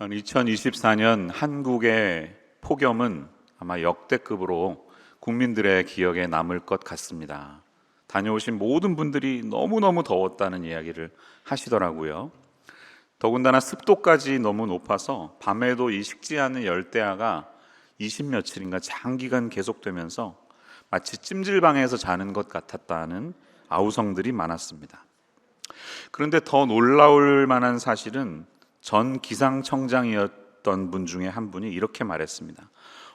2024년 한국의 폭염은 아마 역대급으로 국민들의 기억에 남을 것 같습니다. 다녀오신 모든 분들이 너무너무 더웠다는 이야기를 하시더라고요. 더군다나 습도까지 너무 높아서 밤에도 이 식지 않는 열대야가 20며칠인가 장기간 계속되면서 마치 찜질방에서 자는 것 같았다는 아우성들이 많았습니다. 그런데 더 놀라울 만한 사실은 전 기상청장이었던 분 중에 한 분이 이렇게 말했습니다.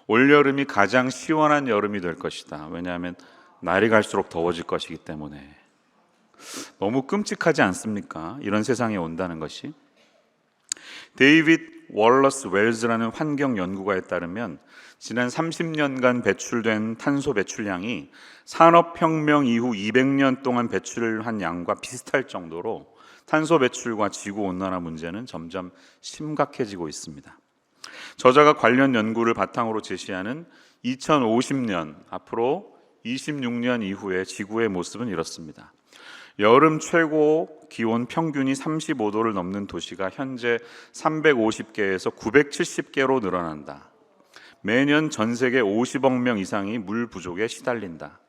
올여름이 가장 시원한 여름이 될 것이다. 왜냐하면 날이 갈수록 더워질 것이기 때문에. 너무 끔찍하지 않습니까? 이런 세상에 온다는 것이. 데이빗 월러스 웰즈라는 환경 연구가에 따르면 지난 30년간 배출된 탄소 배출량이 산업혁명 이후 200년 동안 배출한 양과 비슷할 정도로 탄소 배출과 지구온난화 문제는 점점 심각해지고 있습니다. 저자가 관련 연구를 바탕으로 제시하는 2050년, 앞으로 26년 이후의 지구의 모습은 이렇습니다. 여름 최고 기온 평균이 35도를 넘는 도시가 현재 350개에서 970개로 늘어난다. 매년 전 세계 50억 명 이상이 물 부족에 시달린다.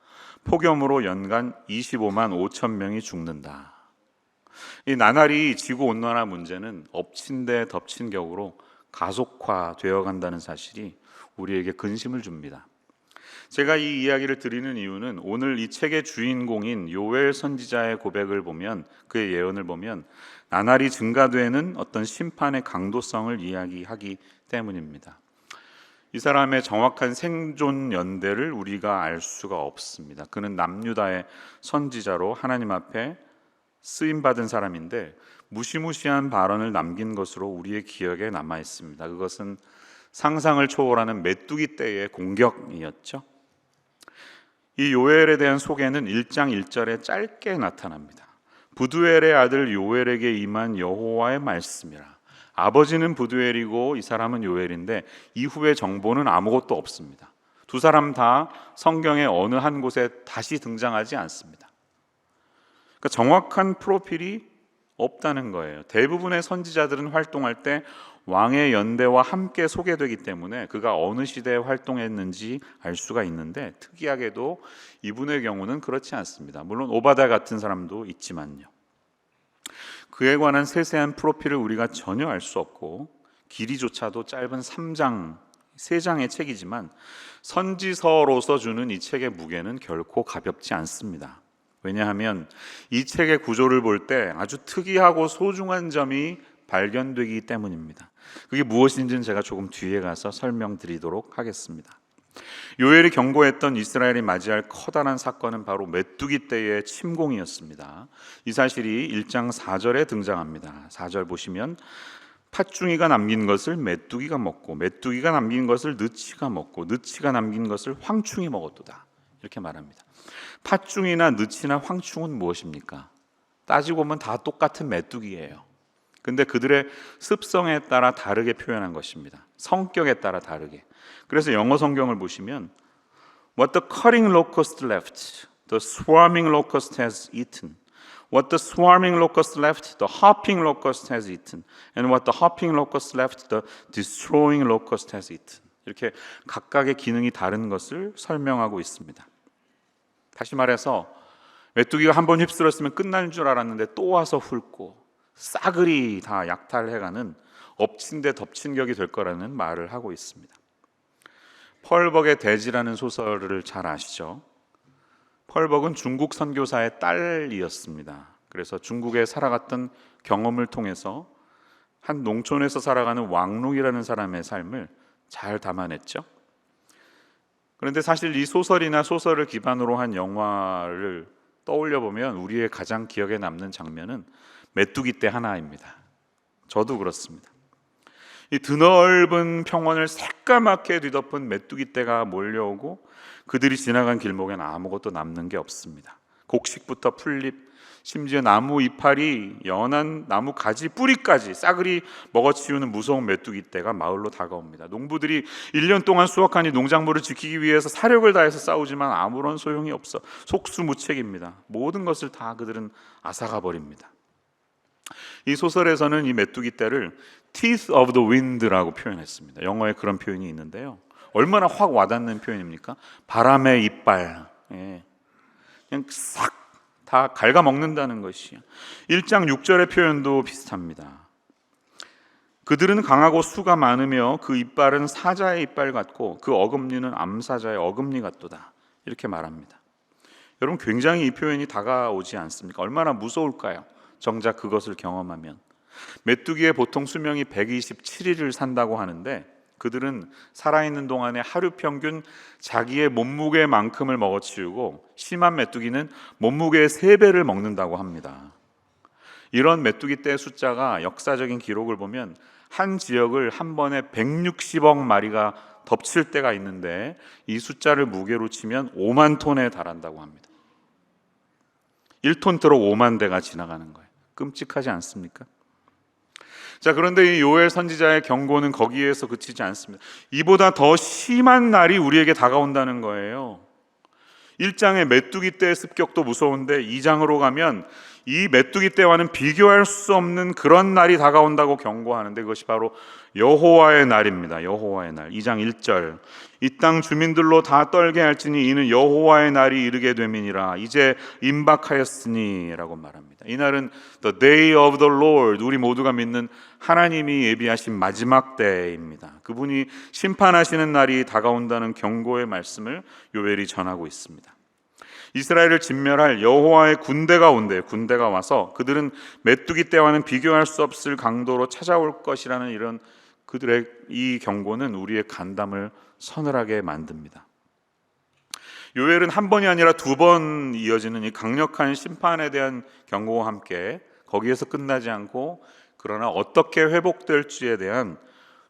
폭염으로 연간 25만 5천 명이 죽는다. 이 나날이 지구온난화 문제는 엎친 데 덮친 격으로 가속화되어 간다는 사실이 우리에게 근심을 줍니다. 제가 이 이야기를 드리는 이유는 오늘 이 책의 주인공인 요엘 선지자의 고백을 보면, 그의 예언을 보면 나날이 증가되는 어떤 심판의 강도성을 이야기하기 때문입니다. 이 사람의 정확한 생존 연대를 우리가 알 수가 없습니다. 그는 남유다의 선지자로 하나님 앞에 쓰임받은 사람인데 무시무시한 발언을 남긴 것으로 우리의 기억에 남아 있습니다. 그것은 상상을 초월하는 메뚜기 떼의 공격이었죠. 이 요엘에 대한 소개는 1장 1절에 짧게 나타납니다. 부두엘의 아들 요엘에게 임한 여호와의 말씀이라. 아버지는 부두엘이고 이 사람은 요엘인데 이후의 정보는 아무것도 없습니다. 두 사람 다 성경의 어느 한 곳에 다시 등장하지 않습니다. 그러니까 정확한 프로필이 없다는 거예요. 대부분의 선지자들은 활동할 때 왕의 연대와 함께 소개되기 때문에 그가 어느 시대에 활동했는지 알 수가 있는데, 특이하게도 이분의 경우는 그렇지 않습니다. 물론 오바다 같은 사람도 있지만요. 그에 관한 세세한 프로필을 우리가 전혀 알 수 없고, 길이조차도 짧은 3장의 책이지만 선지서로서 주는 이 책의 무게는 결코 가볍지 않습니다. 왜냐하면 이 책의 구조를 볼 때 아주 특이하고 소중한 점이 발견되기 때문입니다. 그게 무엇인지는 제가 조금 뒤에 가서 설명드리도록 하겠습니다. 요엘이 경고했던 이스라엘이 맞이할 커다란 사건은 바로 메뚜기 떼의 침공이었습니다. 이 사실이 1장 4절에 등장합니다. 4절 보시면 팥중이가 남긴 것을 메뚜기가 먹고 메뚜기가 남긴 것을 느치가 먹고 느치가 남긴 것을 황충이 먹었도다. 이렇게 말합니다. 팥중이나 느치나 황충은 무엇입니까? 따지고 보면 다 똑같은 메뚜기예요. 근데 그들의 습성에 따라 다르게 표현한 것입니다. 성격에 따라 다르게. 그래서 영어 성경을 보시면 What the cutting locust left, the swarming locust has eaten. What the swarming locust left, the hopping locust has eaten. And what the hopping locust left, the destroying locust has eaten. 이렇게 각각의 기능이 다른 것을 설명하고 있습니다. 다시 말해서 메뚜기가 한번 휩쓸었으면 끝날 줄 알았는데 또 와서 훑고 싸그리 다 약탈해가는 엎친 데 덮친 격이 될 거라는 말을 하고 있습니다. 펄벅의 대지라는 소설을 잘 아시죠? 펄벅은 중국 선교사의 딸이었습니다. 그래서 중국에 살아갔던 경험을 통해서 한 농촌에서 살아가는 왕록이라는 사람의 삶을 잘 담아냈죠. 그런데 사실 이 소설이나 소설을 기반으로 한 영화를 떠올려 보면 우리의 가장 기억에 남는 장면은 메뚜기 떼 하나입니다. 저도 그렇습니다. 이 드넓은 평원을 새까맣게 뒤덮은 메뚜기 떼가 몰려오고 그들이 지나간 길목엔 아무것도 남는 게 없습니다. 곡식부터 풀잎, 심지어 나무 이파리, 연한 나무 가지, 뿌리까지 싸그리 먹어치우는 무서운 메뚜기 떼가 마을로 다가옵니다. 농부들이 1년 동안 수확한 이 농작물을 지키기 위해서 사력을 다해서 싸우지만 아무런 소용이 없어 속수무책입니다. 모든 것을 다 그들은 앗아가 버립니다. 이 소설에서는 이 메뚜기 떼를 teeth of the wind라고 표현했습니다. 영어에 그런 표현이 있는데요. 얼마나 확 와닿는 표현입니까? 바람의 이빨. 예. 그냥 싹 다 갉아먹는다는 것이요. 1장 6절의 표현도 비슷합니다. 그들은 강하고 수가 많으며 그 이빨은 사자의 이빨 같고 그 어금니는 암사자의 어금니 같도다. 이렇게 말합니다. 여러분, 굉장히 이 표현이 다가오지 않습니까? 얼마나 무서울까요? 정작 그것을 경험하면. 메뚜기의 보통 수명이 127일을 산다고 하는데 그들은 살아있는 동안에 하루 평균 자기의 몸무게만큼을 먹어치우고 심한 메뚜기는 몸무게의 3배를 먹는다고 합니다. 이런 메뚜기 떼 숫자가 역사적인 기록을 보면 한 지역을 한 번에 160억 마리가 덮칠 때가 있는데 이 숫자를 무게로 치면 5만 톤에 달한다고 합니다. 1톤트로 5만 대가 지나가는 거예요. 끔찍하지 않습니까? 자, 그런데 이 요엘 선지자의 경고는 거기에서 그치지 않습니다. 이보다 더 심한 날이 우리에게 다가온다는 거예요. 1장의 메뚜기 떼의 습격도 무서운데 2장으로 가면 이 메뚜기 떼와는 비교할 수 없는 그런 날이 다가온다고 경고하는데 그것이 바로 여호와의 날입니다. 여호와의 날. 2장 1절. 이 땅 주민들로 다 떨게 할지니 이는 여호와의 날이 이르게 됨이니라. 이제 임박하였으니 라고 말합니다. 이 날은 The day of the Lord, 우리 모두가 믿는 하나님이 예비하신 마지막 때입니다. 그분이 심판하시는 날이 다가온다는 경고의 말씀을 요엘이 전하고 있습니다. 이스라엘을 진멸할 여호와의 군대가 온대요. 군대가 와서 그들은 메뚜기 떼와는 비교할 수 없을 강도로 찾아올 것이라는 이런 그들의 이 경고는 우리의 간담을 서늘하게 만듭니다. 요엘은 한 번이 아니라 2번 이어지는 이 강력한 심판에 대한 경고와 함께 거기에서 끝나지 않고 그러나 어떻게 회복될지에 대한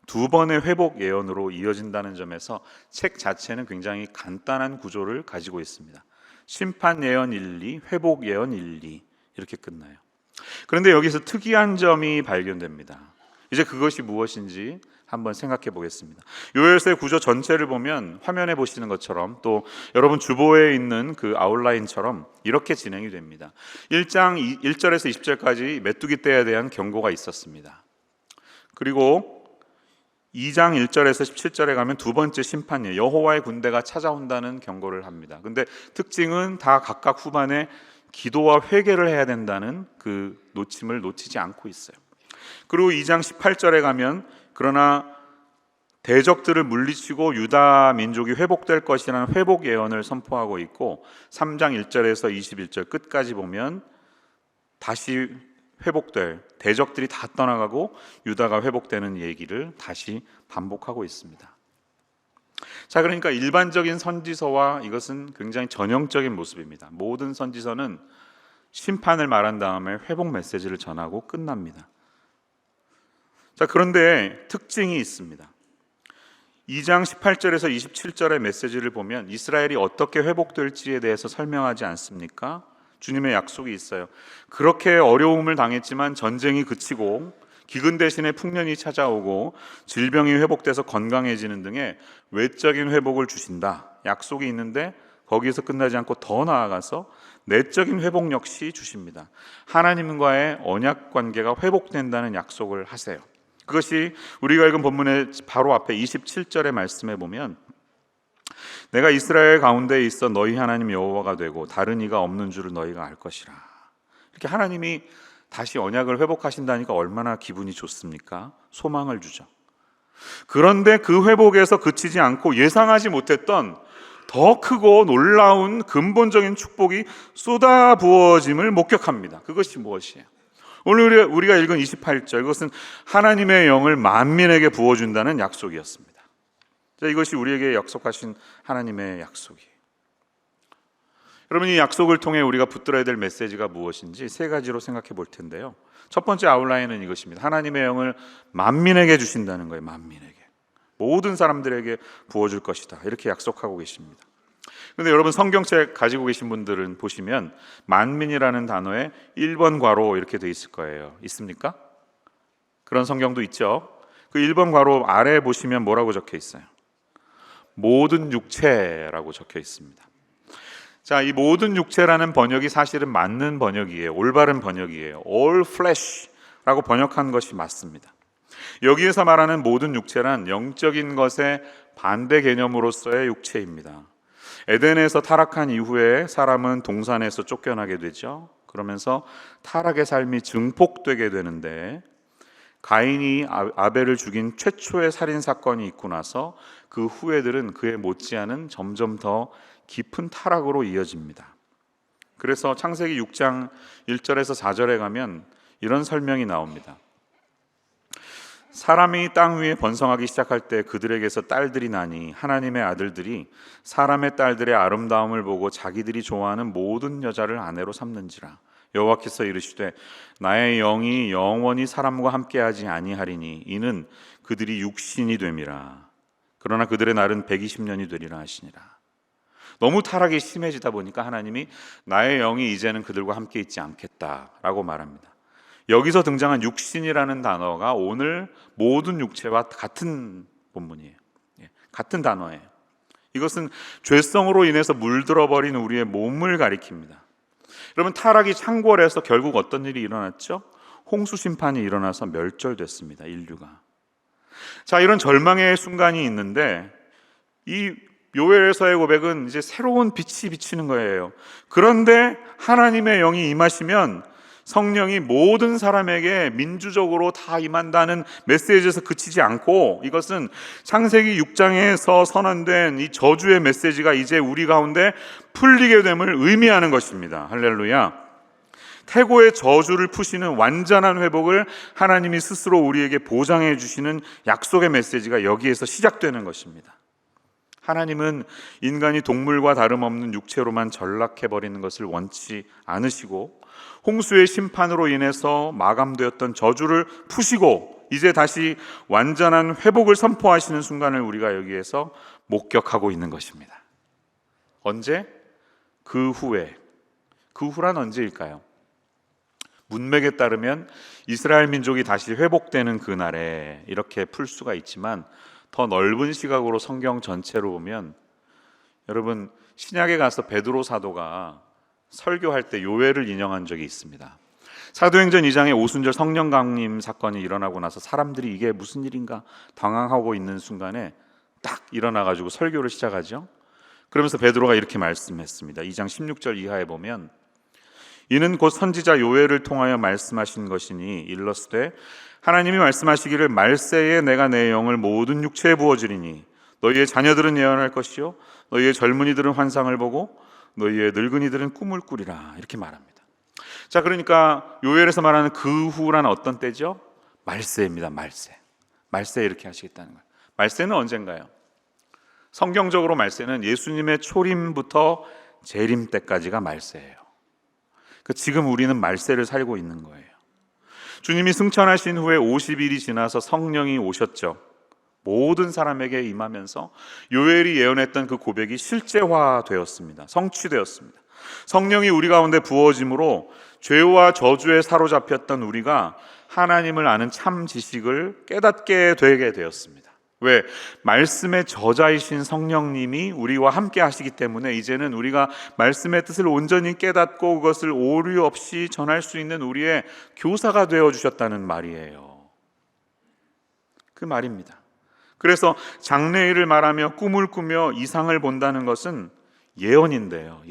2번의 회복 예언으로 이어진다는 점에서 책 자체는 굉장히 간단한 구조를 가지고 있습니다. 심판 예언 1, 2, 회복 예언 1, 2 이렇게 끝나요. 그런데 여기서 특이한 점이 발견됩니다. 이제 그것이 무엇인지 한번 생각해 보겠습니다. 요엘서의 구조 전체를 보면 화면에 보시는 것처럼 또 여러분 주보에 있는 그 아웃라인처럼 이렇게 진행이 됩니다. 1장 1절에서 20절까지 메뚜기 떼에 대한 경고가 있었습니다. 그리고 2장 1절에서 17절에 가면 2번째 심판이에요. 여호와의 군대가 찾아온다는 경고를 합니다. 근데 특징은 다 각각 후반에 기도와 회개를 해야 된다는 그 놓침을 놓치지 않고 있어요. 그리고 2장 18절에 가면 그러나 대적들을 물리치고 유다 민족이 회복될 것이라는 회복 예언을 선포하고 있고 3장 1절에서 21절 끝까지 보면 다시 회복될 대적들이 다 떠나가고 유다가 회복되는 얘기를 다시 반복하고 있습니다. 자, 그러니까 일반적인 선지서와 이것은 굉장히 전형적인 모습입니다. 모든 선지서는 심판을 말한 다음에 회복 메시지를 전하고 끝납니다. 자, 그런데 특징이 있습니다. 2장 18절에서 27절의 메시지를 보면 이스라엘이 어떻게 회복될지에 대해서 설명하지 않습니까? 주님의 약속이 있어요. 그렇게 어려움을 당했지만 전쟁이 그치고 기근 대신에 풍년이 찾아오고 질병이 회복돼서 건강해지는 등의 외적인 회복을 주신다. 약속이 있는데 거기에서 끝나지 않고 더 나아가서 내적인 회복 역시 주십니다. 하나님과의 언약 관계가 회복된다는 약속을 하세요. 그것이 우리가 읽은 본문의 바로 앞에 27절의 말씀에 보면 내가 이스라엘 가운데 있어 너희 하나님 여호와가 되고 다른 이가 없는 줄을 너희가 알 것이라. 이렇게 하나님이 다시 언약을 회복하신다니까 얼마나 기분이 좋습니까? 소망을 주죠. 그런데 그 회복에서 그치지 않고 예상하지 못했던 더 크고 놀라운 근본적인 축복이 쏟아부어짐을 목격합니다. 그것이 무엇이에요? 오늘 우리가 읽은 28절, 이것은 하나님의 영을 만민에게 부어준다는 약속이었습니다. 자, 이것이 우리에게 약속하신 하나님의 약속이에요. 여러분, 이 약속을 통해 우리가 붙들어야 될 메시지가 무엇인지 3가지로 생각해 볼 텐데요. 첫 번째 아웃라인은 이것입니다. 하나님의 영을 만민에게 주신다는 거예요. 만민에게. 모든 사람들에게 부어줄 것이다. 이렇게 약속하고 계십니다. 그런데 여러분, 성경책 가지고 계신 분들은 보시면 만민이라는 단어에 1번 괄호 이렇게 돼 있을 거예요. 있습니까? 그런 성경도 있죠. 그 1번 괄호 아래에 보시면 뭐라고 적혀 있어요? 모든 육체라고 적혀 있습니다. 자, 이 모든 육체라는 번역이 사실은 맞는 번역이에요. 올바른 번역이에요. All flesh, 라고 번역한 것이 맞습니다. 여기에서 말하는 모든 육체란 영적인 것의 반대 개념으로서의 육체입니다. 에덴에서 타락한 이후에 사람은 동산에서 쫓겨나게 되죠. 그러면서 타락의 삶이 증폭되게 되는데, 가인이 아벨을 죽인 최초의 살인 사건이 있고 나서 그 후회들은 그에 못지않은 점점 더 깊은 타락으로 이어집니다. 그래서 창세기 6장 1절에서 4절에 가면 이런 설명이 나옵니다. 사람이 땅 위에 번성하기 시작할 때 그들에게서 딸들이 나니 하나님의 아들들이 사람의 딸들의 아름다움을 보고 자기들이 좋아하는 모든 여자를 아내로 삼는지라. 여호와께서 이르시되 나의 영이 영원히 사람과 함께하지 아니하리니 이는 그들이 육신이 됨이라. 그러나 그들의 날은 120년이 되리라 하시니라. 너무 타락이 심해지다 보니까 하나님이 나의 영이 이제는 그들과 함께 있지 않겠다라고 말합니다. 여기서 등장한 육신이라는 단어가 오늘 모든 육체와 같은 본문이에요. 같은 단어예요. 이것은 죄성으로 인해서 물들어버린 우리의 몸을 가리킵니다. 여러분, 타락이 창궐해서 결국 어떤 일이 일어났죠? 홍수 심판이 일어나서 멸절됐습니다. 인류가. 자, 이런 절망의 순간이 있는데 이 요엘서의 고백은 이제 새로운 빛이 비치는 거예요. 그런데 하나님의 영이 임하시면 성령이 모든 사람에게 민주적으로 다 임한다는 메시지에서 그치지 않고, 이것은 창세기 6장에서 선언된 이 저주의 메시지가 이제 우리 가운데 풀리게 됨을 의미하는 것입니다. 할렐루야. 태고의 저주를 푸시는 완전한 회복을 하나님이 스스로 우리에게 보장해 주시는 약속의 메시지가 여기에서 시작되는 것입니다. 하나님은 인간이 동물과 다름없는 육체로만 전락해버리는 것을 원치 않으시고, 홍수의 심판으로 인해서 마감되었던 저주를 푸시고 이제 다시 완전한 회복을 선포하시는 순간을 우리가 여기에서 목격하고 있는 것입니다. 언제? 그 후에. 그 후란 언제일까요? 문맥에 따르면 이스라엘 민족이 다시 회복되는 그날에 이렇게 풀 수가 있지만, 더 넓은 시각으로 성경 전체로 보면, 여러분, 신약에 가서 베드로 사도가 설교할 때 요엘을 인용한 적이 있습니다. 사도행전 2장에 오순절 성령 강림 사건이 일어나고 나서 사람들이 이게 무슨 일인가 당황하고 있는 순간에 딱 일어나가지고 설교를 시작하죠. 그러면서 베드로가 이렇게 말씀했습니다. 2장 16절 이하에 보면, 이는 곧 선지자 요엘을 통하여 말씀하신 것이니 일러스되 하나님이 말씀하시기를 말세에 내가 내 영을 모든 육체에 부어주리니 너희의 자녀들은 예언할 것이요 너희의 젊은이들은 환상을 보고 너희의 늙은이들은 꿈을 꾸리라. 이렇게 말합니다. 자, 그러니까 요엘에서 말하는 그 후란 어떤 때죠? 말세입니다. 말세 이렇게 하시겠다는 거예요. 말세는 언젠가요? 성경적으로 말세는 예수님의 초림부터 재림 때까지가 말세예요. 지금 우리는 말세를 살고 있는 거예요. 주님이 승천하신 후에 50일이 지나서 성령이 오셨죠. 모든 사람에게 임하면서 요엘이 예언했던 그 고백이 실제화되었습니다. 성취되었습니다. 성령이 우리 가운데 부어짐으로 죄와 저주에 사로잡혔던 우리가 하나님을 아는 참 지식을 깨닫게 되게 되었습니다. 왜? 말씀의 저자이신 성령님이 우리와 함께 하시기 때문에 이제는 우리가 말씀의 뜻을 온전히 깨닫고 그것을 오류 없이 전할 수 있는 우리의 교사가 되어주셨다는 말이에요. 그 말입니다. 그래서 장래일을 말하며 꿈을 꾸며 이상을 본다는 것은 예언인데요.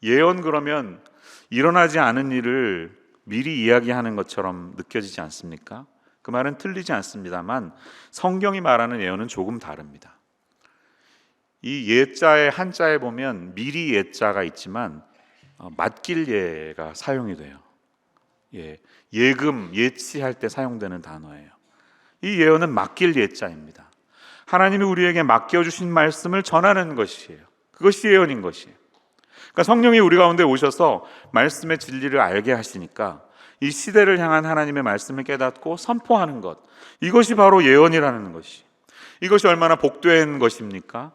예언 그러면 일어나지 않은 일을 미리 이야기하는 것처럼 느껴지지 않습니까? 그 말은 틀리지 않습니다만 성경이 말하는 예언은 조금 다릅니다. 이 예자의 한자에 보면 미리 예자가 있지만 맡길 예가 사용이 돼요. 예금, 예치할 때 사용되는 단어예요. 이 예언은 맡길 예자입니다. 하나님이 우리에게 맡겨주신 말씀을 전하는 것이에요. 그것이 예언인 것이에요. 그러니까 성령이 우리 가운데 오셔서 말씀의 진리를 알게 하시니까 이 시대를 향한 하나님의 말씀을 깨닫고 선포하는 것, 이것이 바로 예언이라는 것이, 이것이 얼마나 복된 것입니까?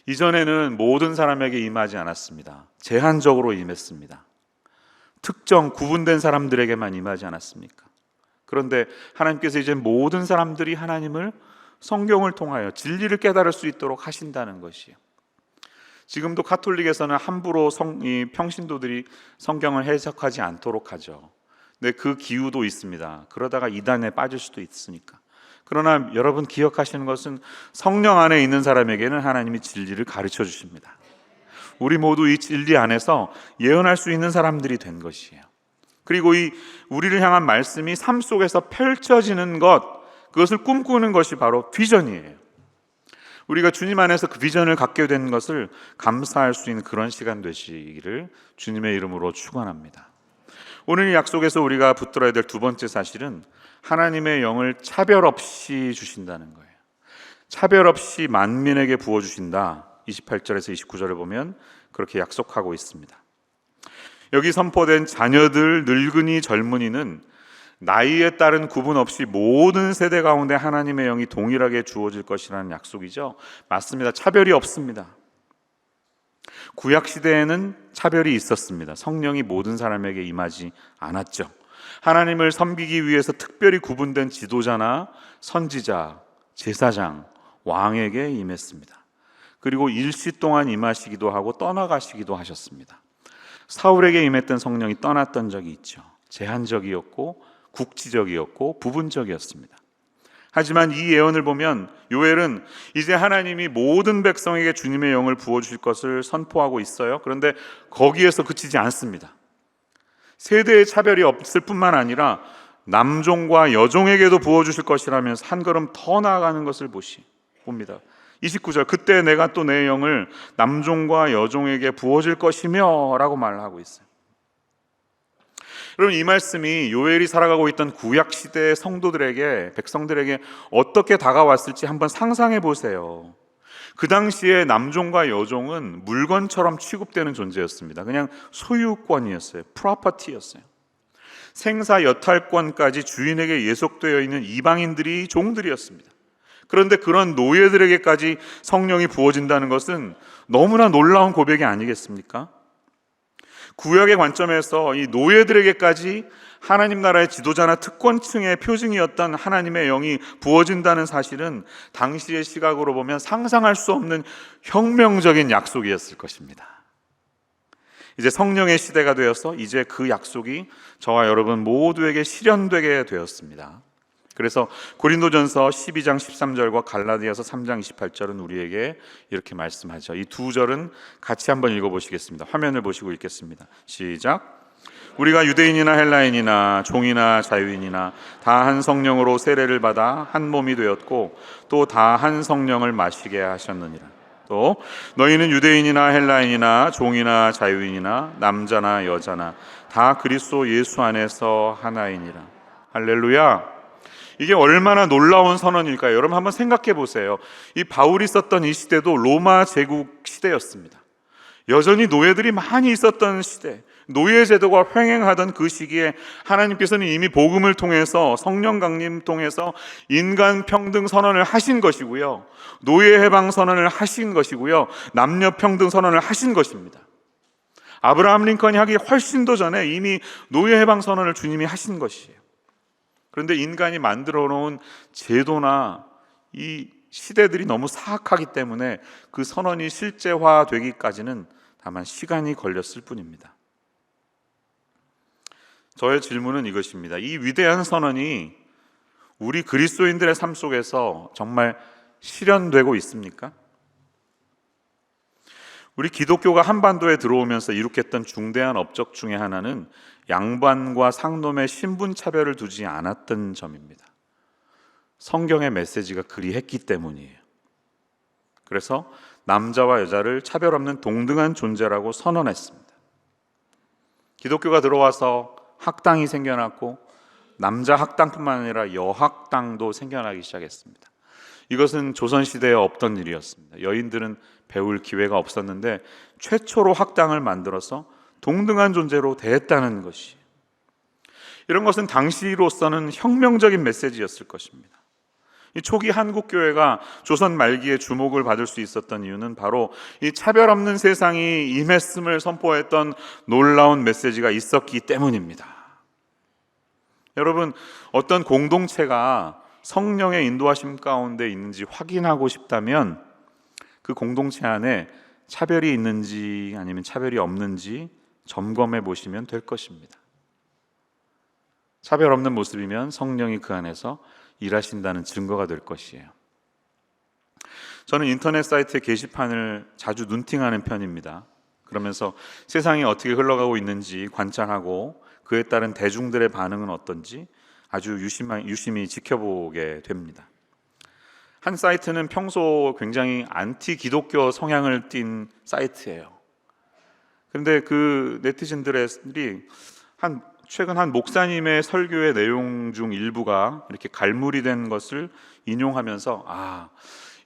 이전에는 모든 사람에게 임하지 않았습니다. 제한적으로 임했습니다. 특정 구분된 사람들에게만 임하지 않았습니까? 그런데 하나님께서 이제 모든 사람들이 하나님을 성경을 통하여 진리를 깨달을 수 있도록 하신다는 것이에요. 지금도 카톨릭에서는 함부로 이 평신도들이 성경을 해석하지 않도록 하죠. 근데 그 기우도 있습니다. 그러다가 이단에 빠질 수도 있으니까. 그러나 여러분 기억하시는 것은 성령 안에 있는 사람에게는 하나님이 진리를 가르쳐 주십니다. 우리 모두 이 진리 안에서 예언할 수 있는 사람들이 된 것이에요. 그리고 이 우리를 향한 말씀이 삶 속에서 펼쳐지는 것, 그것을 꿈꾸는 것이 바로 비전이에요. 우리가 주님 안에서 그 비전을 갖게 된 것을 감사할 수 있는 그런 시간 되시기를 주님의 이름으로 축원합니다. 오늘 이 약속에서 우리가 붙들어야 될 두 번째 사실은 하나님의 영을 차별 없이 주신다는 거예요. 차별 없이 만민에게 부어주신다. 28절에서 29절을 보면 그렇게 약속하고 있습니다. 여기 선포된 자녀들, 늙은이, 젊은이는 나이에 따른 구분 없이 모든 세대 가운데 하나님의 영이 동일하게 주어질 것이라는 약속이죠. 맞습니다. 차별이 없습니다. 구약 시대에는 차별이 있었습니다. 성령이 모든 사람에게 임하지 않았죠. 하나님을 섬기기 위해서 특별히 구분된 지도자나 선지자, 제사장, 왕에게 임했습니다. 그리고 일시 동안 임하시기도 하고 떠나가시기도 하셨습니다. 사울에게 임했던 성령이 떠났던 적이 있죠. 제한적이었고 국지적이었고 부분적이었습니다. 하지만 이 예언을 보면 요엘은 이제 하나님이 모든 백성에게 주님의 영을 부어주실 것을 선포하고 있어요. 그런데 거기에서 그치지 않습니다. 세대의 차별이 없을 뿐만 아니라 남종과 여종에게도 부어주실 것이라면서 한 걸음 더 나아가는 것을 봅니다. 29절, 그때 내가 또 내 영을 남종과 여종에게 부어줄 것이며 라고 말을 하고 있어요. 여러분, 이 말씀이 요엘이 살아가고 있던 구약시대의 성도들에게, 백성들에게 어떻게 다가왔을지 한번 상상해 보세요. 그 당시에 남종과 여종은 물건처럼 취급되는 존재였습니다. 그냥 소유권이었어요. 프로퍼티였어요. 생사 여탈권까지 주인에게 예속되어 있는 이방인들이 종들이었습니다. 그런데 그런 노예들에게까지 성령이 부어진다는 것은 너무나 놀라운 고백이 아니겠습니까? 구약의 관점에서 이 노예들에게까지 하나님 나라의 지도자나 특권층의 표징이었던 하나님의 영이 부어진다는 사실은 당시의 시각으로 보면 상상할 수 없는 혁명적인 약속이었을 것입니다. 이제 성령의 시대가 되어서 이제 그 약속이 저와 여러분 모두에게 실현되게 되었습니다. 그래서 고린도전서 12장 13절과 갈라디아서 3장 28절은 우리에게 이렇게 말씀하죠. 이 두 절은 같이 한번 읽어보시겠습니다. 화면을 보시고 읽겠습니다. 시작. 우리가 유대인이나 헬라인이나 종이나 자유인이나 다 한 성령으로 세례를 받아 한 몸이 되었고 또 다 한 성령을 마시게 하셨느니라. 또 너희는 유대인이나 헬라인이나 종이나 자유인이나 남자나 여자나 다 그리스도 예수 안에서 하나이니라. 할렐루야. 이게 얼마나 놀라운 선언일까요? 여러분 한번 생각해 보세요. 이 바울이 썼던 이 시대도 로마 제국 시대였습니다. 여전히 노예들이 많이 있었던 시대, 노예 제도가 횡행하던 그 시기에 하나님께서는 이미 복음을 통해서, 성령 강림 통해서 인간 평등 선언을 하신 것이고요, 노예 해방 선언을 하신 것이고요, 남녀 평등 선언을 하신 것입니다. 아브라함 링컨이 하기 훨씬 더 전에 이미 노예 해방 선언을 주님이 하신 것이에요. 그런데 인간이 만들어 놓은 제도나 이 시대들이 너무 사악하기 때문에 그 선언이 실제화되기까지는 다만 시간이 걸렸을 뿐입니다. 저의 질문은 이것입니다. 이 위대한 선언이 우리 그리스도인들의 삶 속에서 정말 실현되고 있습니까? 우리 기독교가 한반도에 들어오면서 이룩했던 중대한 업적 중에 하나는 양반과 상놈의 신분 차별을 두지 않았던 점입니다. 성경의 메시지가 그리했기 때문이에요. 그래서 남자와 여자를 차별 없는 동등한 존재라고 선언했습니다. 기독교가 들어와서 학당이 생겨났고 남자 학당뿐만 아니라 여학당도 생겨나기 시작했습니다. 이것은 조선시대에 없던 일이었습니다. 여인들은 배울 기회가 없었는데 최초로 학당을 만들어서 동등한 존재로 대했다는 것이, 이런 것은 당시로서는 혁명적인 메시지였을 것입니다. 이 초기 한국 교회가 조선 말기에 주목을 받을 수 있었던 이유는 바로 이 차별 없는 세상이 임했음을 선포했던 놀라운 메시지가 있었기 때문입니다. 여러분, 어떤 공동체가 성령의 인도하심 가운데 있는지 확인하고 싶다면 그 공동체 안에 차별이 있는지 아니면 차별이 없는지 점검해 보시면 될 것입니다. 차별 없는 모습이면 성령이 그 안에서 일하신다는 증거가 될 것이에요. 저는 인터넷 사이트의 게시판을 자주 눈팅하는 편입니다. 그러면서 세상이 어떻게 흘러가고 있는지 관찰하고 그에 따른 대중들의 반응은 어떤지 아주 유심히 지켜보게 됩니다. 한 사이트는 평소 굉장히 안티 기독교 성향을 띤 사이트예요. 그런데 그 네티즌들이 최근 한 목사님의 설교의 내용 중 일부가 이렇게 갈무리 된 것을 인용하면서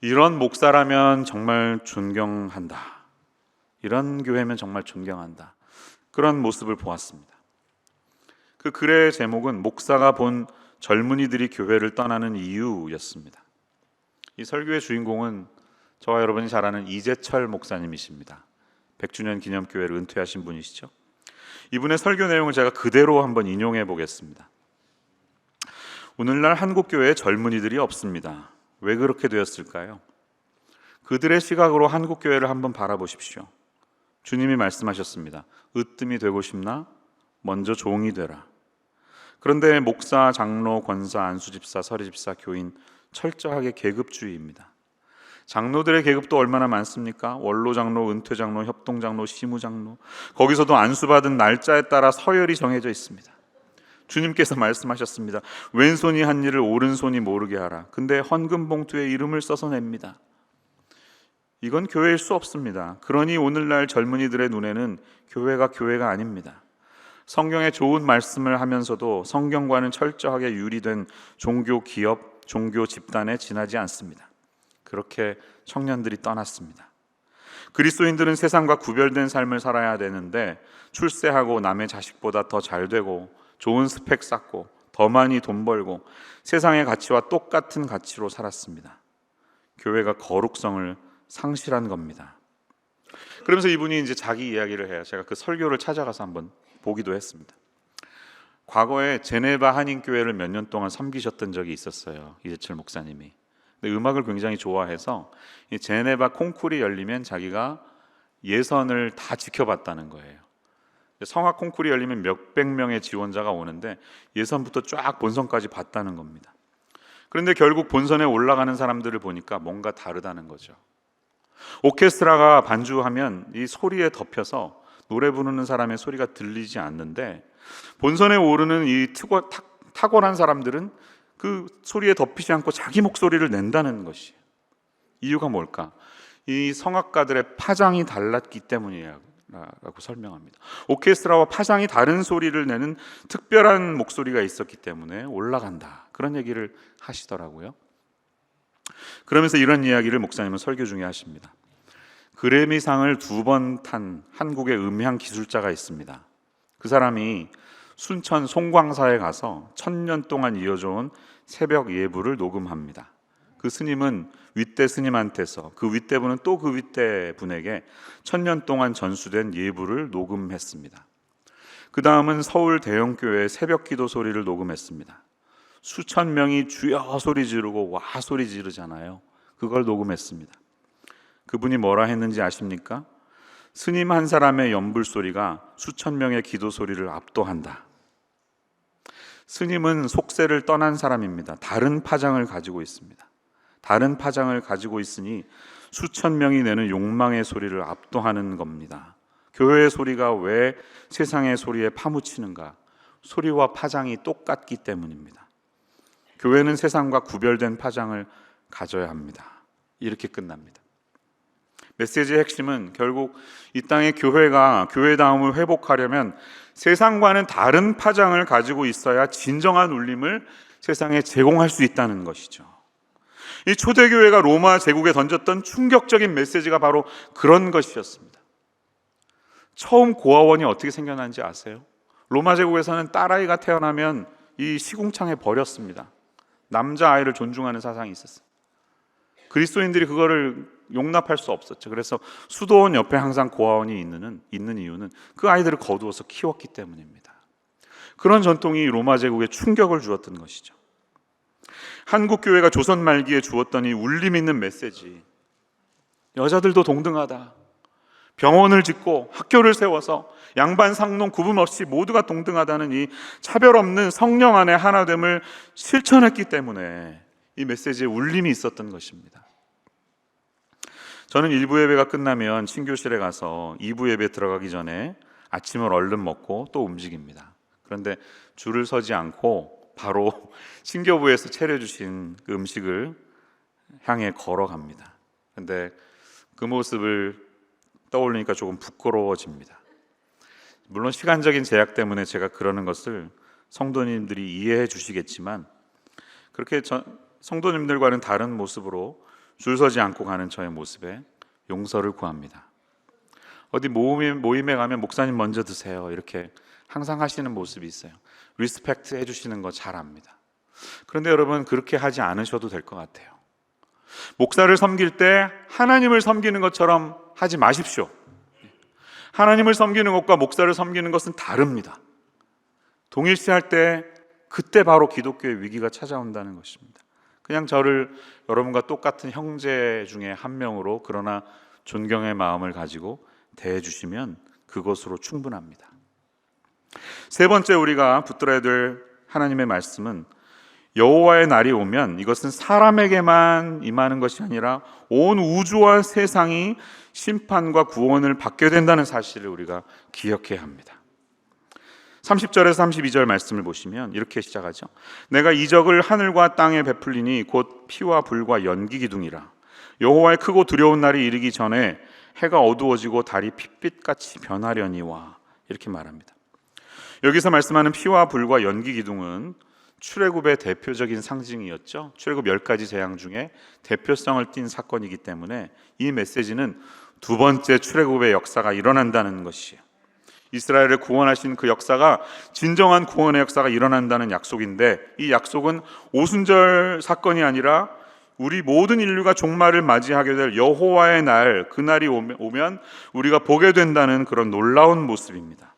이런 목사라면 정말 존경한다. 이런 교회면 정말 존경한다. 그런 모습을 보았습니다. 그 글의 제목은 목사가 본 젊은이들이 교회를 떠나는 이유였습니다. 이 설교의 주인공은 저와 여러분이 잘 아는 이재철 목사님이십니다. 100주년 기념교회를 은퇴하신 분이시죠. 이분의 설교 내용을 제가 그대로 한번 인용해 보겠습니다. 오늘날 한국교회에 젊은이들이 없습니다. 왜 그렇게 되었을까요? 그들의 시각으로 한국교회를 한번 바라보십시오. 주님이 말씀하셨습니다. 으뜸이 되고 싶나? 먼저 종이 되라. 그런데 목사, 장로, 권사, 안수집사, 서리집사, 교인 철저하게 계급주의입니다. 장로들의 계급도 얼마나 많습니까? 원로장로, 은퇴장로, 협동장로, 시무장로, 거기서도 안수받은 날짜에 따라 서열이 정해져 있습니다. 주님께서 말씀하셨습니다. 왼손이 한 일을 오른손이 모르게 하라. 근데 헌금 봉투에 이름을 써서 냅니다. 이건 교회일 수 없습니다. 그러니 오늘날 젊은이들의 눈에는 교회가 아닙니다. 성경의 좋은 말씀을 하면서도 성경과는 철저하게 유리된 종교 기업, 종교 집단에 지나지 않습니다. 그렇게 청년들이 떠났습니다. 그리스도인들은 세상과 구별된 삶을 살아야 되는데 출세하고 남의 자식보다 더 잘 되고 좋은 스펙 쌓고 더 많이 돈 벌고 세상의 가치와 똑같은 가치로 살았습니다. 교회가 거룩성을 상실한 겁니다. 그러면서 이분이 이제 자기 이야기를 해요. 제가 그 설교를 찾아가서 한번 보기도 했습니다. 과거에 제네바 한인교회를 몇 년 동안 섬기셨던 적이 있었어요. 이재철 목사님이. 근데 음악을 굉장히 좋아해서 이 제네바 콩쿨이 열리면 자기가 예선을 다 지켜봤다는 거예요. 성악 콩쿨이 열리면 몇백 명의 지원자가 오는데 예선부터 쫙 본선까지 봤다는 겁니다. 그런데 결국 본선에 올라가는 사람들을 보니까 뭔가 다르다는 거죠. 오케스트라가 반주하면 이 소리에 덮여서 노래 부르는 사람의 소리가 들리지 않는데 본선에 오르는 이 탁월한 사람들은 그 소리에 덮이지 않고 자기 목소리를 낸다는 것이에요. 이유가 뭘까? 이 성악가들의 파장이 달랐기 때문이라고 설명합니다. 오케스트라와 파장이 다른 소리를 내는 특별한 목소리가 있었기 때문에 올라간다. 그런 얘기를 하시더라고요. 그러면서 이런 이야기를 목사님은 설교 중에 하십니다. 그래미상을 2번 탄 한국의 음향 기술자가 있습니다. 그 사람이 순천 송광사에 가서 1000년 동안 이어져온 새벽 예불을 녹음합니다. 그 스님은 윗대 스님한테서 그 윗대분은 또 그 윗대분에게 1000년 동안 전수된 예불을 녹음했습니다. 그 다음은 서울 대형교회의 새벽 기도 소리를 녹음했습니다. 수천 명이 주여 소리 지르고 와 소리 지르잖아요. 그걸 녹음했습니다. 그분이 뭐라 했는지 아십니까? 스님 한 사람의 연불 소리가 수천 명의 기도 소리를 압도한다. 스님은 속세를 떠난 사람입니다. 다른 파장을 가지고 있습니다. 다른 파장을 가지고 있으니 수천 명이 내는 욕망의 소리를 압도하는 겁니다. 교회의 소리가 왜 세상의 소리에 파묻히는가? 소리와 파장이 똑같기 때문입니다. 교회는 세상과 구별된 파장을 가져야 합니다. 이렇게 끝납니다. 메시지의 핵심은 결국 이 땅의 교회가 교회다움을 회복하려면 세상과는 다른 파장을 가지고 있어야 진정한 울림을 세상에 제공할 수 있다는 것이죠. 이 초대교회가 로마 제국에 던졌던 충격적인 메시지가 바로 그런 것이었습니다. 처음 고아원이 어떻게 생겨난지 아세요? 로마 제국에서는 딸아이가 태어나면 이 시궁창에 버렸습니다. 남자아이를 존중하는 사상이 있었어요. 그리스도인들이 그거를 용납할 수 없었죠. 그래서 수도원 옆에 항상 고아원이 있는 이유는 그 아이들을 거두어서 키웠기 때문입니다. 그런 전통이 로마 제국에 충격을 주었던 것이죠. 한국 교회가 조선 말기에 주었던 이 울림 있는 메시지, 여자들도 동등하다, 병원을 짓고 학교를 세워서 양반 상농 구분 없이 모두가 동등하다는 이 차별 없는 성령 안의 하나됨을 실천했기 때문에 이 메시지에 울림이 있었던 것입니다. 저는 1부 예배가 끝나면 친교실에 가서 2부 예배 들어가기 전에 아침을 얼른 먹고 또 움직입니다. 그런데 줄을 서지 않고 바로 친교부에서 차려주신 그 음식을 향해 걸어갑니다. 그런데 그 모습을 떠올리니까 조금 부끄러워집니다. 물론 시간적인 제약 때문에 제가 그러는 것을 성도님들이 이해해 주시겠지만, 그렇게 성도님들과는 다른 모습으로 줄 서지 않고 가는 저의 모습에 용서를 구합니다. 어디 모임에 가면 목사님 먼저 드세요 이렇게 항상 하시는 모습이 있어요. 리스펙트 해주시는 거 잘 압니다. 그런데 여러분, 그렇게 하지 않으셔도 될 것 같아요. 목사를 섬길 때 하나님을 섬기는 것처럼 하지 마십시오. 하나님을 섬기는 것과 목사를 섬기는 것은 다릅니다. 동일시할 때 그때 바로 기독교의 위기가 찾아온다는 것입니다. 그냥 저를 여러분과 똑같은 형제 중에 한 명으로, 그러나 존경의 마음을 가지고 대해주시면 그것으로 충분합니다. 세 번째 우리가 붙들어야 될 하나님의 말씀은, 여호와의 날이 오면 이것은 사람에게만 임하는 것이 아니라 온 우주와 세상이 심판과 구원을 받게 된다는 사실을 우리가 기억해야 합니다. 30절에서 32절 말씀을 보시면 이렇게 시작하죠. 내가 이적을 하늘과 땅에 베풀리니 곧 피와 불과 연기 기둥이라. 여호와의 크고 두려운 날이 이르기 전에 해가 어두워지고 달이 핏빛같이 변하려니와. 이렇게 말합니다. 여기서 말씀하는 피와 불과 연기 기둥은 출애굽의 대표적인 상징이었죠. 출애굽 10가지 재앙 중에 대표성을 띈 사건이기 때문에 이 메시지는 두 번째 출애굽의 역사가 일어난다는 것이에요. 이스라엘을 구원하신 그 역사가 진정한 구원의 역사가 일어난다는 약속인데, 이 약속은 오순절 사건이 아니라 우리 모든 인류가 종말을 맞이하게 될 여호와의 날, 그날이 오면 우리가 보게 된다는 그런 놀라운 모습입니다.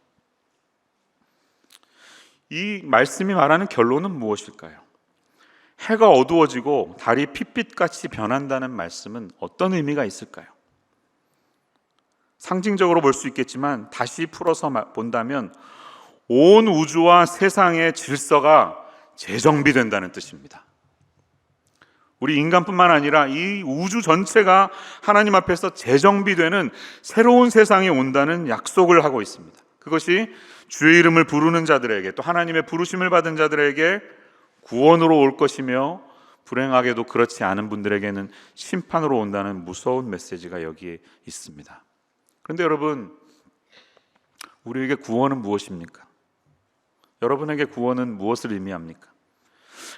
이 말씀이 말하는 결론은 무엇일까요? 해가 어두워지고 달이 핏빛같이 변한다는 말씀은 어떤 의미가 있을까요? 상징적으로 볼 수 있겠지만 다시 풀어서 본다면 온 우주와 세상의 질서가 재정비된다는 뜻입니다. 우리 인간뿐만 아니라 이 우주 전체가 하나님 앞에서 재정비되는 새로운 세상이 온다는 약속을 하고 있습니다. 그것이 주의 이름을 부르는 자들에게, 또 하나님의 부르심을 받은 자들에게 구원으로 올 것이며, 불행하게도 그렇지 않은 분들에게는 심판으로 온다는 무서운 메시지가 여기에 있습니다. 그런데 여러분, 우리에게 구원은 무엇입니까? 여러분에게 구원은 무엇을 의미합니까?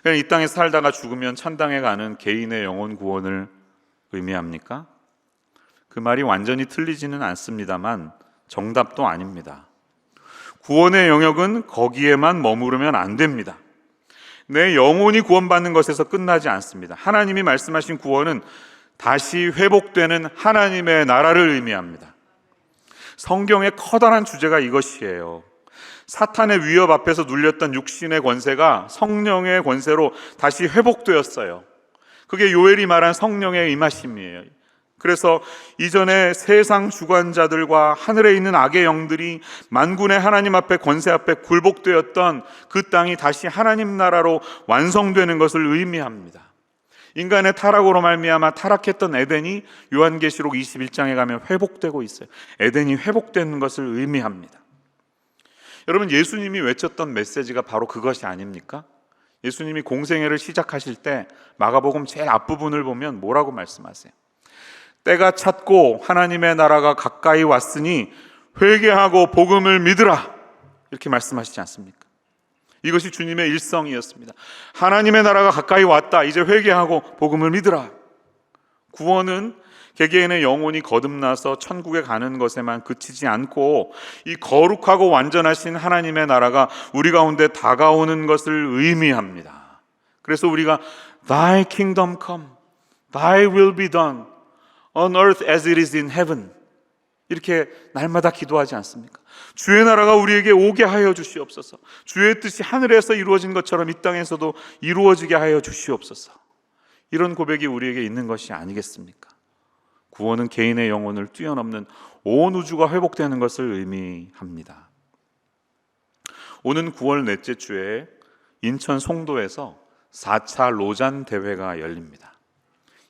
그냥 이 땅에 살다가 죽으면 천당에 가는 개인의 영혼 구원을 의미합니까? 그 말이 완전히 틀리지는 않습니다만 정답도 아닙니다. 구원의 영역은 거기에만 머무르면 안 됩니다. 내 영혼이 구원받는 것에서 끝나지 않습니다. 하나님이 말씀하신 구원은 다시 회복되는 하나님의 나라를 의미합니다. 성경의 커다란 주제가 이것이에요. 사탄의 위협 앞에서 눌렸던 육신의 권세가 성령의 권세로 다시 회복되었어요. 그게 요엘이 말한 성령의 임하심이에요. 그래서 이전에 세상 주관자들과 하늘에 있는 악의 영들이 만군의 하나님 앞에, 권세 앞에 굴복되었던 그 땅이 다시 하나님 나라로 완성되는 것을 의미합니다. 인간의 타락으로 말미암아 타락했던 에덴이 요한계시록 21장에 가면 회복되고 있어요. 에덴이 회복되는 것을 의미합니다. 여러분, 예수님이 외쳤던 메시지가 바로 그것이 아닙니까? 예수님이 공생애를 시작하실 때 마가복음 제일 앞부분을 보면 뭐라고 말씀하세요? 때가 찼고 하나님의 나라가 가까이 왔으니 회개하고 복음을 믿으라, 이렇게 말씀하시지 않습니까? 이것이 주님의 일성이었습니다. 하나님의 나라가 가까이 왔다, 이제 회개하고 복음을 믿으라. 구원은 개개인의 영혼이 거듭나서 천국에 가는 것에만 그치지 않고 이 거룩하고 완전하신 하나님의 나라가 우리 가운데 다가오는 것을 의미합니다. 그래서 우리가 Thy kingdom come, Thy will be done on earth as it is in heaven, 이렇게 날마다 기도하지 않습니까? 주의 나라가 우리에게 오게 하여 주시옵소서. 주의 뜻이 하늘에서 이루어진 것처럼 이 땅에서도 이루어지게 하여 주시옵소서. 이런 고백이 우리에게 있는 것이 아니겠습니까? 구원은 개인의 영혼을 뛰어넘는 온 우주가 회복되는 것을 의미합니다. 오는 9월 넷째 주에 인천 송도에서 4차 로잔 대회가 열립니다.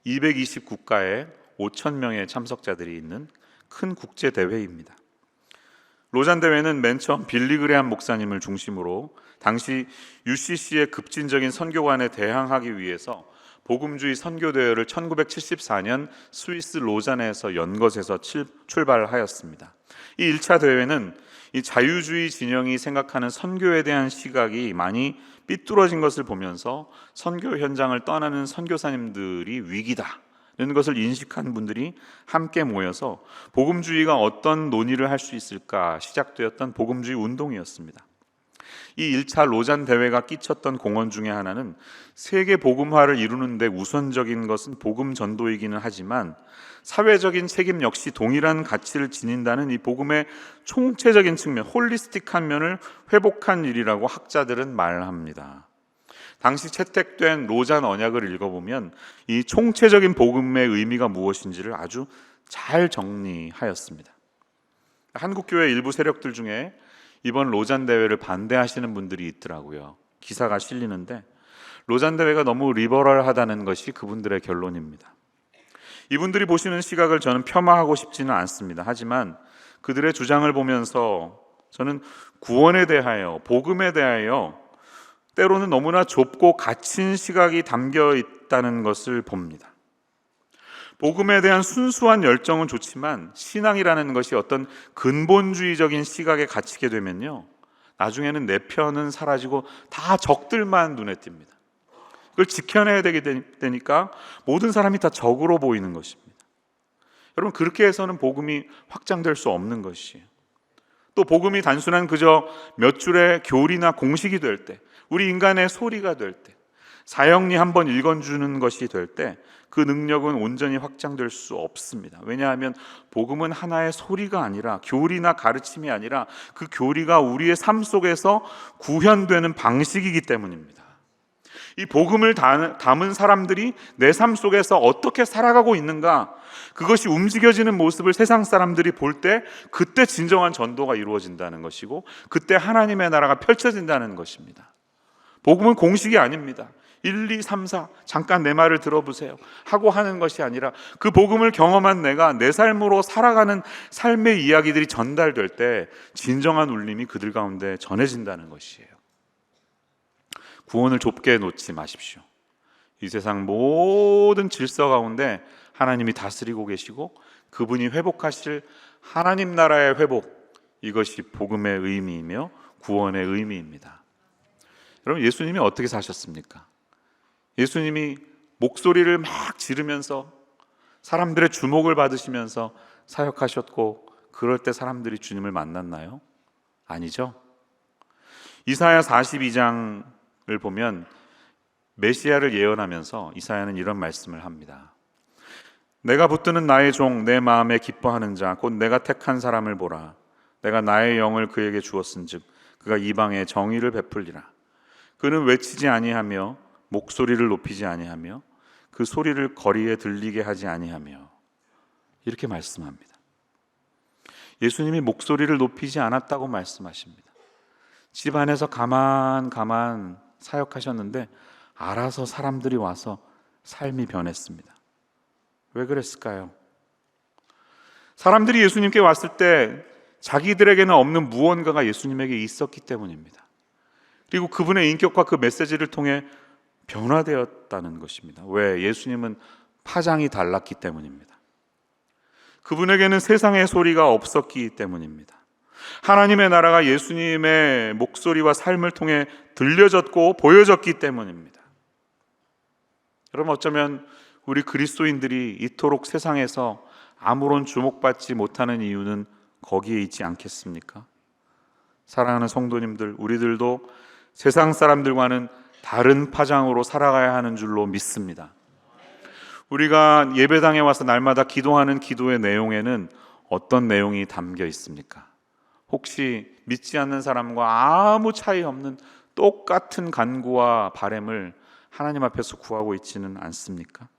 220국가에 5,000명의 참석자들이 있는 큰 국제 대회입니다. 로잔 대회는 맨 처음 빌리 그레함 목사님을 중심으로 당시 UCC의 급진적인 선교관에 대항하기 위해서 복음주의 선교 대회를 1974년 스위스 로잔에서 연 것에서 출발하였습니다. 이 1차 대회는 이 자유주의 진영이 생각하는 선교에 대한 시각이 많이 삐뚤어진 것을 보면서 선교 현장을 떠나는 선교사님들이 위기다는 것을 인식한 분들이 함께 모여서 복음주의가 어떤 논의를 할 수 있을까 시작되었던 복음주의 운동이었습니다. 이 1차 로잔 대회가 끼쳤던 공헌 중에 하나는 세계 복음화를 이루는 데 우선적인 것은 복음 전도이기는 하지만 사회적인 책임 역시 동일한 가치를 지닌다는 이 복음의 총체적인 측면, 홀리스틱한 면을 회복한 일이라고 학자들은 말합니다. 당시 채택된 로잔 언약을 읽어보면 이 총체적인 복음의 의미가 무엇인지를 아주 잘 정리하였습니다. 한국교회 일부 세력들 중에 이번 로잔 대회를 반대하시는 분들이 있더라고요. 기사가 실리는데 로잔 대회가 너무 리버럴하다는 것이 그분들의 결론입니다. 이분들이 보시는 시각을 저는 폄하하고 싶지는 않습니다. 하지만 그들의 주장을 보면서 저는 구원에 대하여, 복음에 대하여 때로는 너무나 좁고 갇힌 시각이 담겨 있다는 것을 봅니다. 복음에 대한 순수한 열정은 좋지만 신앙이라는 것이 어떤 근본주의적인 시각에 갇히게 되면요, 나중에는 내 편은 사라지고 다 적들만 눈에 띕니다. 그걸 지켜내야 되니까 모든 사람이 다 적으로 보이는 것입니다. 여러분, 그렇게 해서는 복음이 확장될 수 없는 것이에요. 또 복음이 단순한 그저 몇 줄의 교리나 공식이 될 때, 우리 인간의 소리가 될 때, 사형리 한번 읽어주는 것이 될 때 그 능력은 온전히 확장될 수 없습니다. 왜냐하면 복음은 하나의 소리가 아니라, 교리나 가르침이 아니라 그 교리가 우리의 삶 속에서 구현되는 방식이기 때문입니다. 이 복음을 담은 사람들이 내 삶 속에서 어떻게 살아가고 있는가, 그것이 움직여지는 모습을 세상 사람들이 볼 때 그때 진정한 전도가 이루어진다는 것이고, 그때 하나님의 나라가 펼쳐진다는 것입니다. 복음은 공식이 아닙니다. 1, 2, 3, 4 잠깐 내 말을 들어보세요 하고 하는 것이 아니라 그 복음을 경험한 내가 내 삶으로 살아가는 삶의 이야기들이 전달될 때 진정한 울림이 그들 가운데 전해진다는 것이에요. 구원을 좁게 놓지 마십시오. 이 세상 모든 질서 가운데 하나님이 다스리고 계시고 그분이 회복하실 하나님 나라의 회복, 이것이 복음의 의미이며 구원의 의미입니다. 여러분, 예수님이 어떻게 사셨습니까? 예수님이 목소리를 막 지르면서 사람들의 주목을 받으시면서 사역하셨고, 그럴 때 사람들이 주님을 만났나요? 아니죠. 이사야 42장을 보면 메시아를 예언하면서 이사야는 이런 말씀을 합니다. 내가 붙드는 나의 종, 내 마음에 기뻐하는 자, 곧 내가 택한 사람을 보라. 내가 나의 영을 그에게 주었은즉 그가 이방에 정의를 베풀리라. 그는 외치지 아니하며 목소리를 높이지 아니하며 그 소리를 거리에 들리게 하지 아니하며, 이렇게 말씀합니다. 예수님이 목소리를 높이지 않았다고 말씀하십니다. 집 안에서 가만 사역하셨는데 알아서 사람들이 와서 삶이 변했습니다. 왜 그랬을까요? 사람들이 예수님께 왔을 때 자기들에게는 없는 무언가가 예수님에게 있었기 때문입니다. 그리고 그분의 인격과 그 메시지를 통해 변화되었다는 것입니다. 왜? 예수님은 파장이 달랐기 때문입니다. 그분에게는 세상의 소리가 없었기 때문입니다. 하나님의 나라가 예수님의 목소리와 삶을 통해 들려졌고 보여졌기 때문입니다. 여러분, 어쩌면 우리 그리스도인들이 이토록 세상에서 아무런 주목받지 못하는 이유는 거기에 있지 않겠습니까? 사랑하는 성도님들, 우리들도 세상 사람들과는 다른 파장으로 살아가야 하는 줄로 믿습니다. 우리가 예배당에 와서 날마다 기도하는 기도의 내용에는 어떤 내용이 담겨 있습니까? 혹시 믿지 않는 사람과 아무 차이 없는 똑같은 간구와 바램을 하나님 앞에서 구하고 있지는 않습니까?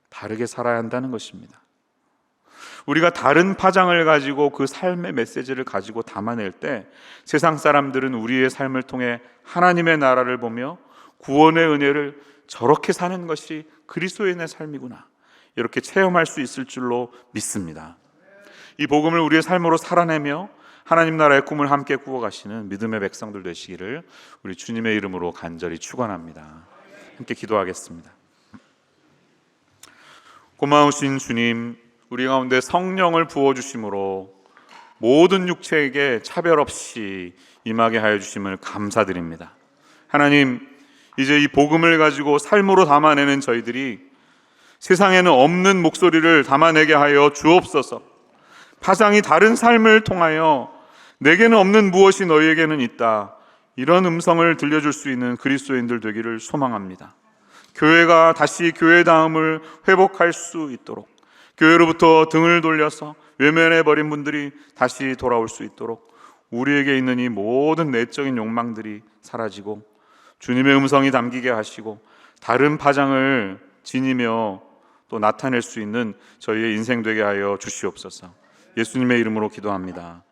다르게 살아야 한다는 것입니다. 우리가 다른 파장을 가지고 그 삶의 메시지를 가지고 담아낼 때 세상 사람들은 우리의 삶을 통해 하나님의 나라를 보며 구원의 은혜를 저렇게 사는 것이 그리스도인의 삶이구나, 이렇게 체험할 수 있을 줄로 믿습니다. 이 복음을 우리의 삶으로 살아내며 하나님 나라의 꿈을 함께 꾸어가시는 믿음의 백성들 되시기를 우리 주님의 이름으로 간절히 축원합니다. 함께 기도하겠습니다. 고마우신 주님, 우리 가운데 성령을 부어주심으로 모든 육체에게 차별 없이 임하게 하여 주심을 감사드립니다. 하나님, 이제 이 복음을 가지고 삶으로 담아내는 저희들이 세상에는 없는 목소리를 담아내게 하여 주옵소서. 파장이 다른 삶을 통하여 내게는 없는 무엇이 너희에게는 있다, 이런 음성을 들려줄 수 있는 그리스도인들 되기를 소망합니다. 교회가 다시 교회다움을 회복할 수 있도록, 교회로부터 등을 돌려서 외면해버린 분들이 다시 돌아올 수 있도록 우리에게 있는 이 모든 내적인 욕망들이 사라지고 주님의 음성이 담기게 하시고 다른 파장을 지니며 또 나타낼 수 있는 저희의 인생 되게 하여 주시옵소서. 예수님의 이름으로 기도합니다.